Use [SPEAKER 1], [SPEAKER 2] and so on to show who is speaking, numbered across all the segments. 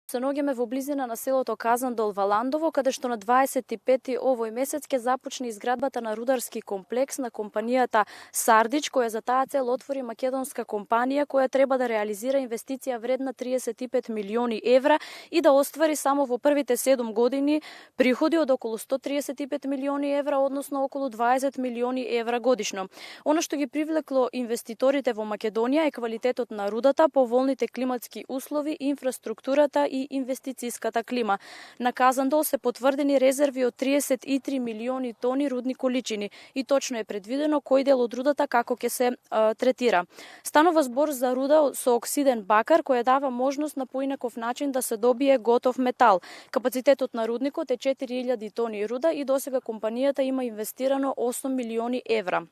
[SPEAKER 1] Се наоѓаме во близина на селото Казандол Валандово, каде што на 25 овој месец ќе започне изградбата на рударски комплекс на компанијата Сардич, која за таа цел отвори македонска компанија која треба да реализира инвестиција вредна 35 милиони евра и да оствари само во првите 7 години приходи од околу 135 милиони евра, односно околу 20 милиони евра годишно. Она што ги привлекло инвеститорите во Македонија е квалитетот на рудата, поволните климатски услови, инфраструктурата и инвестицијската клима. На Казандол се потврдени резерви од 33 милиони тони рудни количини и точно е предвидено кој дел од рудата како ќе се третира. Станува збор за руда со оксиден бакар која дава можност на поинаков начин да се добие готов метал. Капацитетот на рудникот е 4000 тони руда и досега компанијата има инвестирано 8 милиони евра.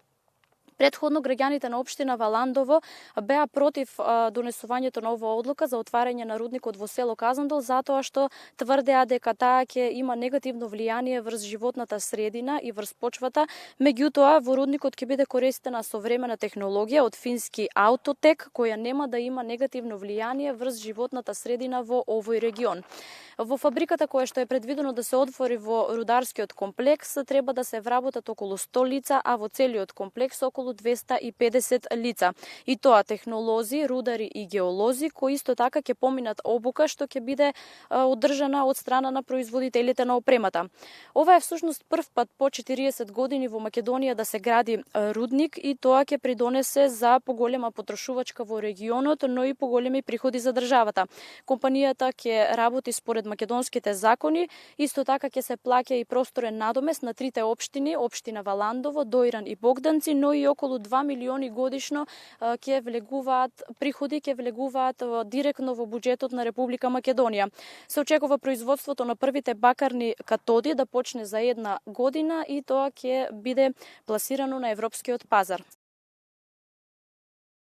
[SPEAKER 1] Предходно граѓаните на општина Валандово беа против донесувањето на оваа одлука за отварање на рудникот во село Казандол затоа што тврдеа дека таа ќе има негативно влијание врз животната средина и врз почвата. Меѓутоа, во рудникот ќе биде користена современа технологија од фински Аутотек, која нема да има негативно влијание врз животната средина во овој регион. Во фабриката која што е предвидено да се отвори во рударскиот комплекс треба да се вработат околу 100 лица, а во целиот комплекс околу 250 лица. И тоа технолози, рудари и геолози кои исто така ќе поминат обука што ќе биде одржана од страна на производителите на опремата. Ова е всушност прв пат по 40 години во Македонија да се гради рудник и тоа ќе придонесе за поголема потрошувачка во регионот, но и поголеми приходи за државата. Компанијата ќе работи според македонските закони, исто така ќе се плаќа и просторен надомест на трите општини, општина Валандово, Доиран и Богданци, но и околу 2 милиони годишно ќе влегуваат приходи, ќе влегуваат директно во буџетот на Република Македонија. Се очекува производството на првите бакарни катоди да почне за една година и тоа ќе биде пласирано на европскиот пазар.